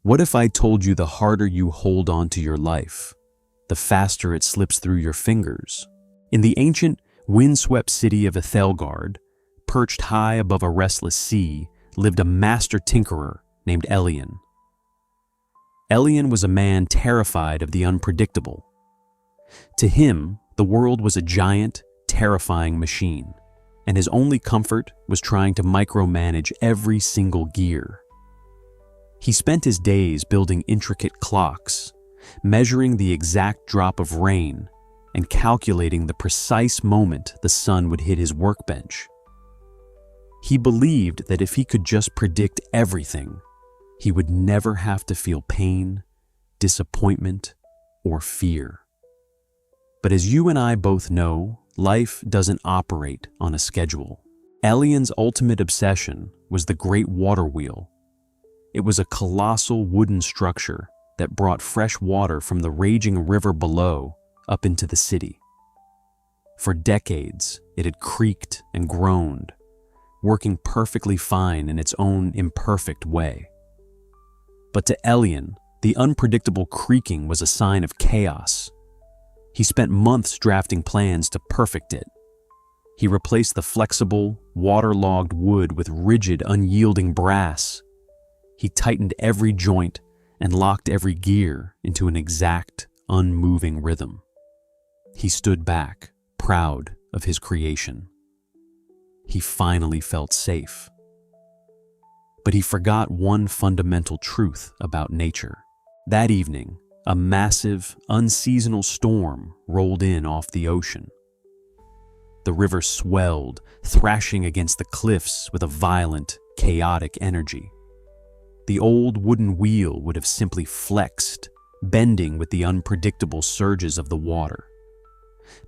What if I told you the harder you hold on to your life, the faster it slips through your fingers? In the ancient, windswept city of Aethelgard, perched high above a restless sea, lived a master tinkerer named Elian. Elian was a man terrified of the unpredictable. To him, the world was a giant, terrifying machine, and his only comfort was trying to micromanage every single gear. He spent his days building intricate clocks, measuring the exact drop of rain, and calculating the precise moment the sun would hit his workbench. He believed that if he could just predict everything, he would never have to feel pain, disappointment, or fear. But as you and I both know, life doesn't operate on a schedule. Elian's ultimate obsession was the Great Water Wheel. It was a colossal wooden structure that brought fresh water from the raging river below up into the city. For decades, it had creaked and groaned, working perfectly fine in its own imperfect way. But to Elian, the unpredictable creaking was a sign of chaos. He spent months drafting plans to perfect it. He replaced the flexible, waterlogged wood with rigid, unyielding brass. He tightened every joint and locked every gear into an exact, unmoving rhythm. He stood back, proud of his creation. He finally felt safe. But he forgot one fundamental truth about nature. That evening, a massive, unseasonal storm rolled in off the ocean. The river swelled, thrashing against the cliffs with a violent, chaotic energy. The old wooden wheel would have simply flexed, bending with the unpredictable surges of the water.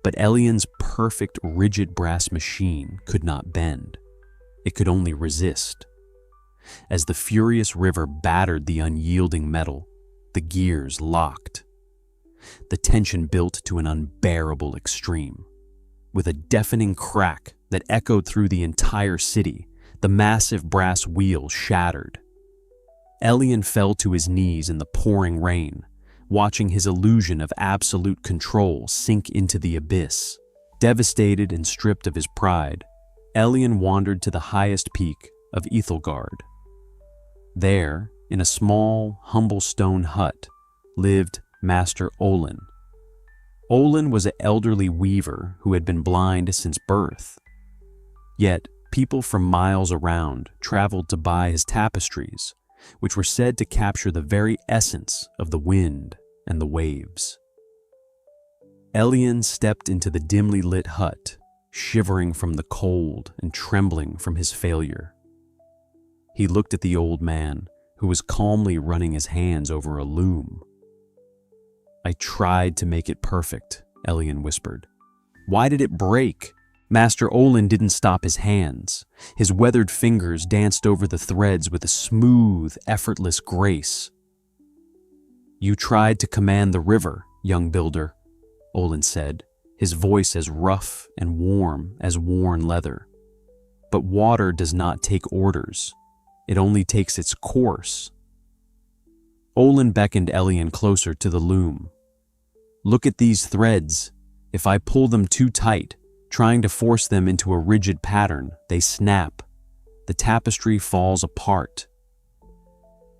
But Elian's perfect, rigid brass machine could not bend. It could only resist. As the furious river battered the unyielding metal, the gears locked. The tension built to an unbearable extreme. With a deafening crack that echoed through the entire city, the massive brass wheel shattered. Elian fell to his knees in the pouring rain, watching his illusion of absolute control sink into the abyss. Devastated and stripped of his pride, Elian wandered to the highest peak of Aethelgard. There, in a small, humble stone hut, lived Master Olin. Olin was an elderly weaver who had been blind since birth. Yet, people from miles around traveled to buy his tapestries, which were said to capture the very essence of the wind and the waves. Elian stepped into the dimly lit hut, shivering from the cold and trembling from his failure. He looked at the old man, who was calmly running his hands over a loom. "I tried to make it perfect," Elian whispered. "Why did it break?" Master Olin didn't stop his hands. His weathered fingers danced over the threads with a smooth, effortless grace. "You tried to command the river, young builder," Olin said, his voice as rough and warm as worn leather. "But water does not take orders. It only takes its course." Olin beckoned Elian closer to the loom. "Look at these threads. If I pull them too tight, trying to force them into a rigid pattern, they snap. The tapestry falls apart."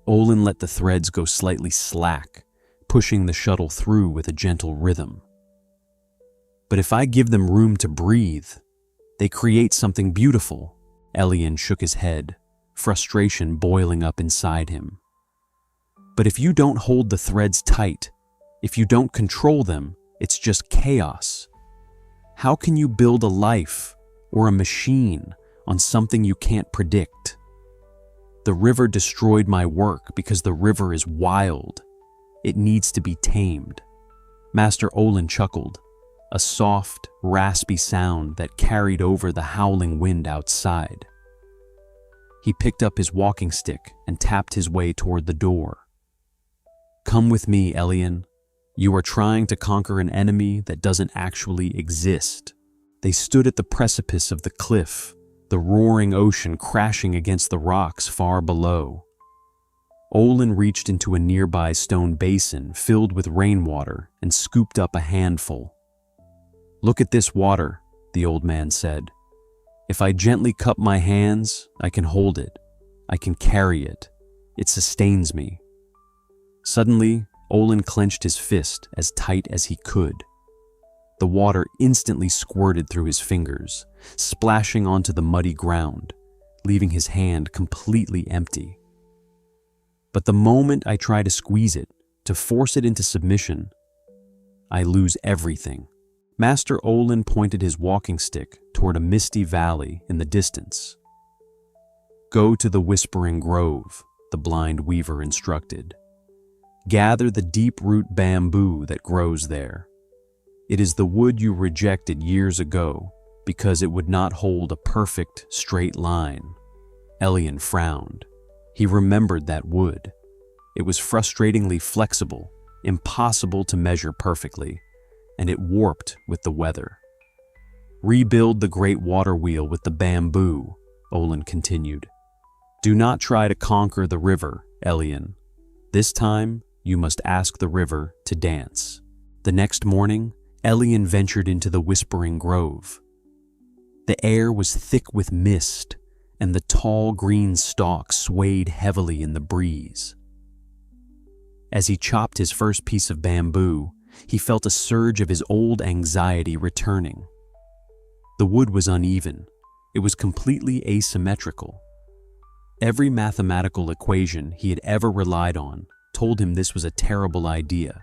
Olin let the threads go slightly slack, pushing the shuttle through with a gentle rhythm. "But if I give them room to breathe, they create something beautiful." Elian shook his head, frustration boiling up inside him. "But if you don't hold the threads tight, if you don't control them, it's just chaos. How can you build a life or a machine on something you can't predict? The river destroyed my work because the river is wild. It needs to be tamed." Master Olin chuckled, a soft, raspy sound that carried over the howling wind outside. He picked up his walking stick and tapped his way toward the door. "Come with me, Elian. You are trying to conquer an enemy that doesn't actually exist." They stood at the precipice of the cliff, the roaring ocean crashing against the rocks far below. Olin reached into a nearby stone basin filled with rainwater and scooped up a handful. "Look at this water," the old man said. "If I gently cup my hands, I can hold it. I can carry it. It sustains me." Suddenly, Olin clenched his fist as tight as he could. The water instantly squirted through his fingers, splashing onto the muddy ground, leaving his hand completely empty. But the moment I try to squeeze it, to force it into submission, I lose everything. Master Olin pointed his walking stick toward a misty valley in the distance. "Go to the Whispering Grove," the blind weaver instructed. "Gather the deep-root bamboo that grows there. It is the wood you rejected years ago because it would not hold a perfect, straight line." Elian frowned. He remembered that wood. It was frustratingly flexible, impossible to measure perfectly, and it warped with the weather. "Rebuild the great water wheel with the bamboo," Olin continued. "Do not try to conquer the river, Elian. This time, you must ask the river to dance." The next morning, Elian ventured into the Whispering Grove. The air was thick with mist, and the tall green stalks swayed heavily in the breeze. As he chopped his first piece of bamboo, he felt a surge of his old anxiety returning. The wood was uneven. It was completely asymmetrical. Every mathematical equation he had ever relied on told him this was a terrible idea.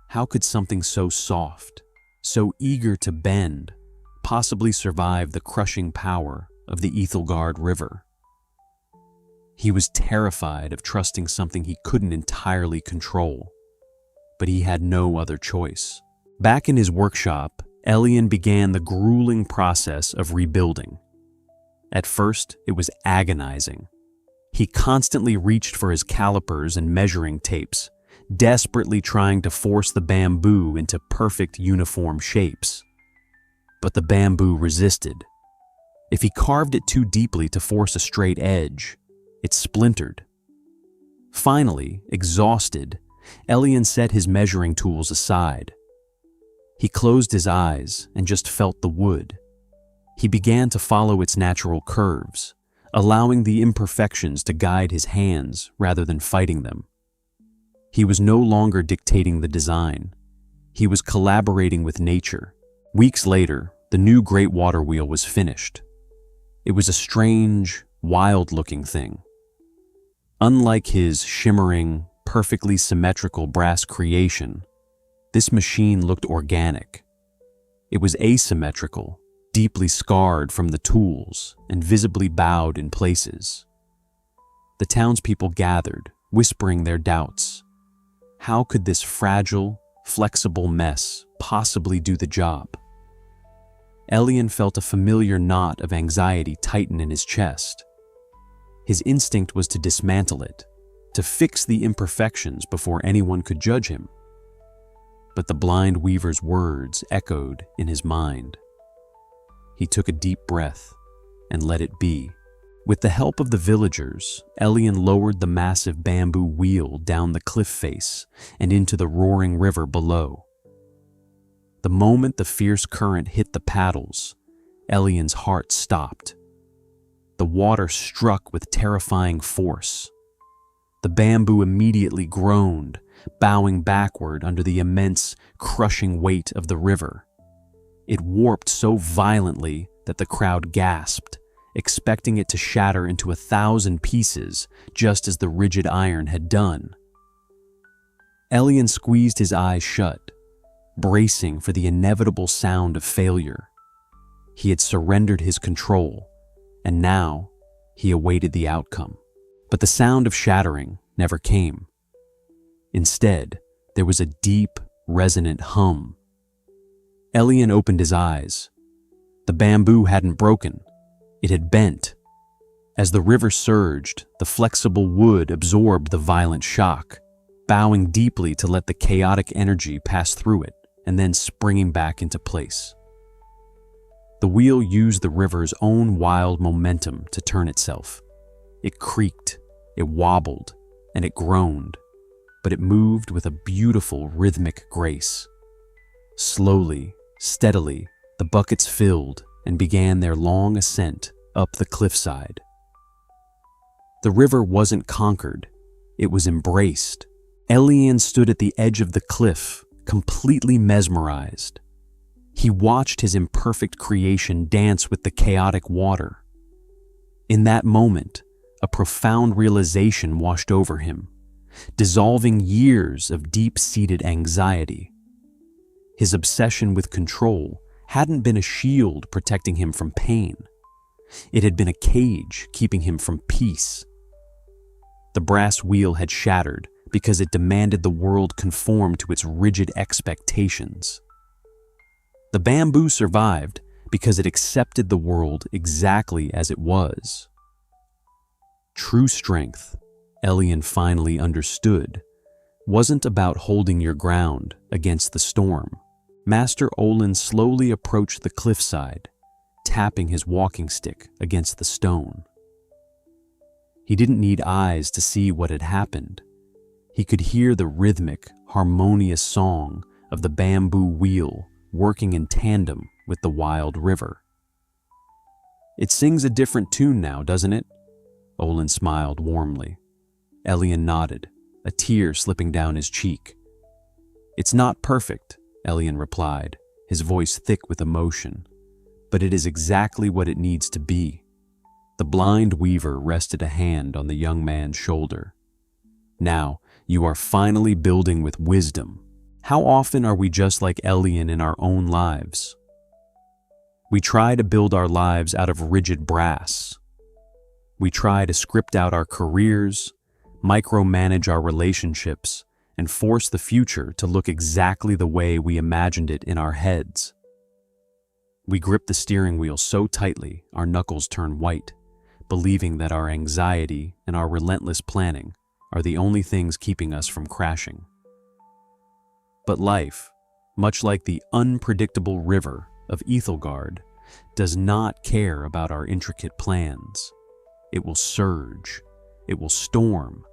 How could something so soft, so eager to bend, possibly survive the crushing power of the Aethelgard River? He was terrified of trusting something he couldn't entirely control, but he had no other choice. Back in his workshop, Elian began the grueling process of rebuilding. At first, it was agonizing. He constantly reached for his calipers and measuring tapes, desperately trying to force the bamboo into perfect uniform shapes. But the bamboo resisted. If he carved it too deeply to force a straight edge, it splintered. Finally, exhausted, Elian set his measuring tools aside. He closed his eyes and just felt the wood. He began to follow its natural curves, allowing the imperfections to guide his hands rather than fighting them. He was no longer dictating the design. He was collaborating with nature. Weeks later, the new great water wheel was finished. It was a strange, wild-looking thing. Unlike his shimmering, perfectly symmetrical brass creation, this machine looked organic. It was asymmetrical, deeply scarred from the tools and visibly bowed in places. The townspeople gathered, whispering their doubts. How could this fragile, flexible mess possibly do the job? Elian felt a familiar knot of anxiety tighten in his chest. His instinct was to dismantle it, to fix the imperfections before anyone could judge him. But the blind weaver's words echoed in his mind. He took a deep breath and let it be. With the help of the villagers, Elian lowered the massive bamboo wheel down the cliff face and into the roaring river below. The moment the fierce current hit the paddles, Elian's heart stopped. The water struck with terrifying force. The bamboo immediately groaned, bowing backward under the immense, crushing weight of the river. It warped so violently that the crowd gasped, expecting it to shatter into 1,000 pieces, just as the rigid iron had done. Elian squeezed his eyes shut, bracing for the inevitable sound of failure. He had surrendered his control, and now he awaited the outcome. But the sound of shattering never came. Instead, there was a deep, resonant hum. Elian opened his eyes. The bamboo hadn't broken. It had bent. As the river surged, the flexible wood absorbed the violent shock, bowing deeply to let the chaotic energy pass through it, and then springing back into place. The wheel used the river's own wild momentum to turn itself. It creaked, it wobbled, and it groaned, but it moved with a beautiful rhythmic grace. Slowly, steadily, the buckets filled and began their long ascent up the cliffside. The river wasn't conquered, it was embraced. Elian stood at the edge of the cliff, completely mesmerized. He watched his imperfect creation dance with the chaotic water. In that moment, a profound realization washed over him, dissolving years of deep-seated anxiety. His obsession with control hadn't been a shield protecting him from pain. It had been a cage keeping him from peace. The brass wheel had shattered because it demanded the world conform to its rigid expectations. The bamboo survived because it accepted the world exactly as it was. True strength, Elian finally understood, wasn't about holding your ground against the storm. Master Olin slowly approached the cliffside, tapping his walking stick against the stone. He didn't need eyes to see what had happened. He could hear the rhythmic, harmonious song of the bamboo wheel working in tandem with the wild river. "It sings a different tune now, doesn't it?" Olin smiled warmly. Elian nodded, a tear slipping down his cheek. "It's not perfect," Elian replied, his voice thick with emotion, "but it is exactly what it needs to be." The blind weaver rested a hand on the young man's shoulder. "Now, you are finally building with wisdom. How often are we just like Elian in our own lives? We try to build our lives out of rigid brass. We try to script out our careers, micromanage our relationships, and force the future to look exactly the way we imagined it in our heads. We grip the steering wheel so tightly our knuckles turn white, believing that our anxiety and our relentless planning are the only things keeping us from crashing. But life, much like the unpredictable river of Aethelgard, does not care about our intricate plans. It will surge, it will storm,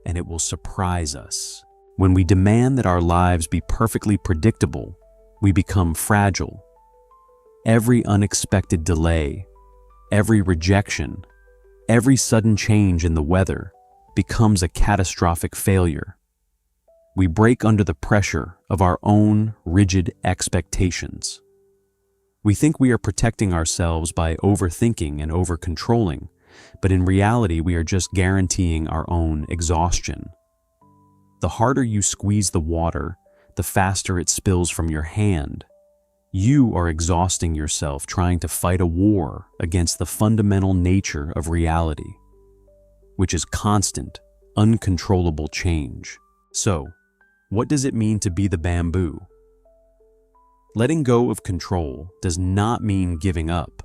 and it will surprise us. When we demand that our lives be perfectly predictable, we become fragile. Every unexpected delay, every rejection, every sudden change in the weather becomes a catastrophic failure. We break under the pressure of our own rigid expectations. We think we are protecting ourselves by overthinking and over-controlling, but in reality we are just guaranteeing our own exhaustion. The harder you squeeze the water, the faster it spills from your hand. You are exhausting yourself trying to fight a war against the fundamental nature of reality, which is constant, uncontrollable change. So, what does it mean to be the bamboo? Letting go of control does not mean giving up.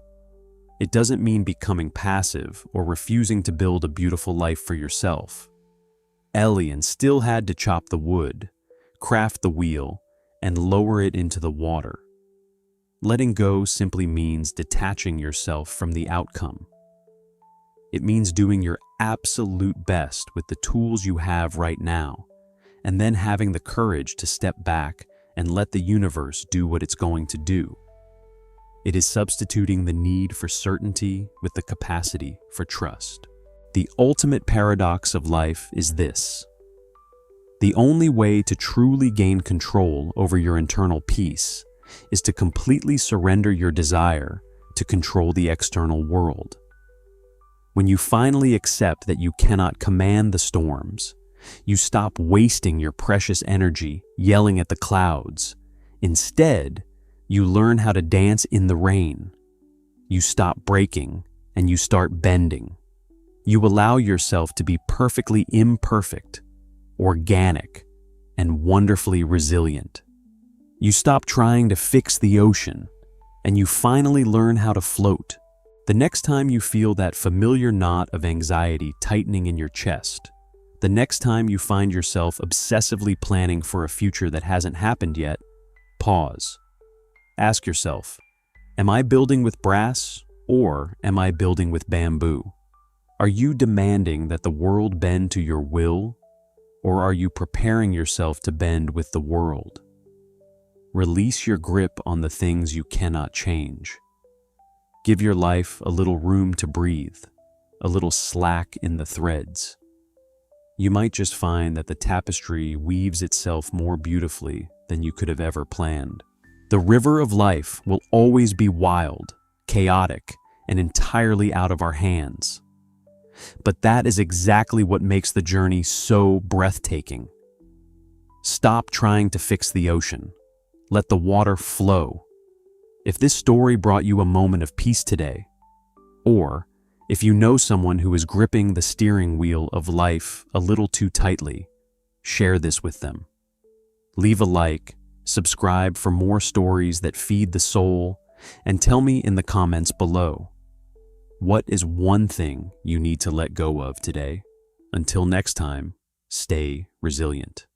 It doesn't mean becoming passive or refusing to build a beautiful life for yourself. Elian still had to chop the wood, craft the wheel, and lower it into the water. Letting go simply means detaching yourself from the outcome. It means doing your absolute best with the tools you have right now, and then having the courage to step back and let the universe do what it's going to do. It is substituting the need for certainty with the capacity for trust. The ultimate paradox of life is this: the only way to truly gain control over your internal peace is to completely surrender your desire to control the external world. When you finally accept that you cannot command the storms, you stop wasting your precious energy yelling at the clouds. Instead, you learn how to dance in the rain. You stop breaking and you start bending. You allow yourself to be perfectly imperfect, organic, and wonderfully resilient. You stop trying to fix the ocean, and you finally learn how to float. The next time you feel that familiar knot of anxiety tightening in your chest, the next time you find yourself obsessively planning for a future that hasn't happened yet, pause. Ask yourself, am I building with brass or am I building with bamboo? Are you demanding that the world bend to your will, or are you preparing yourself to bend with the world? Release your grip on the things you cannot change. Give your life a little room to breathe, a little slack in the threads. You might just find that the tapestry weaves itself more beautifully than you could have ever planned. The river of life will always be wild, chaotic, and entirely out of our hands. But that is exactly what makes the journey so breathtaking. Stop trying to fix the ocean. Let the water flow. If this story brought you a moment of peace today, or if you know someone who is gripping the steering wheel of life a little too tightly, share this with them. Leave a like, subscribe for more stories that feed the soul, and tell me in the comments below, what is one thing you need to let go of today? Until next time, stay resilient.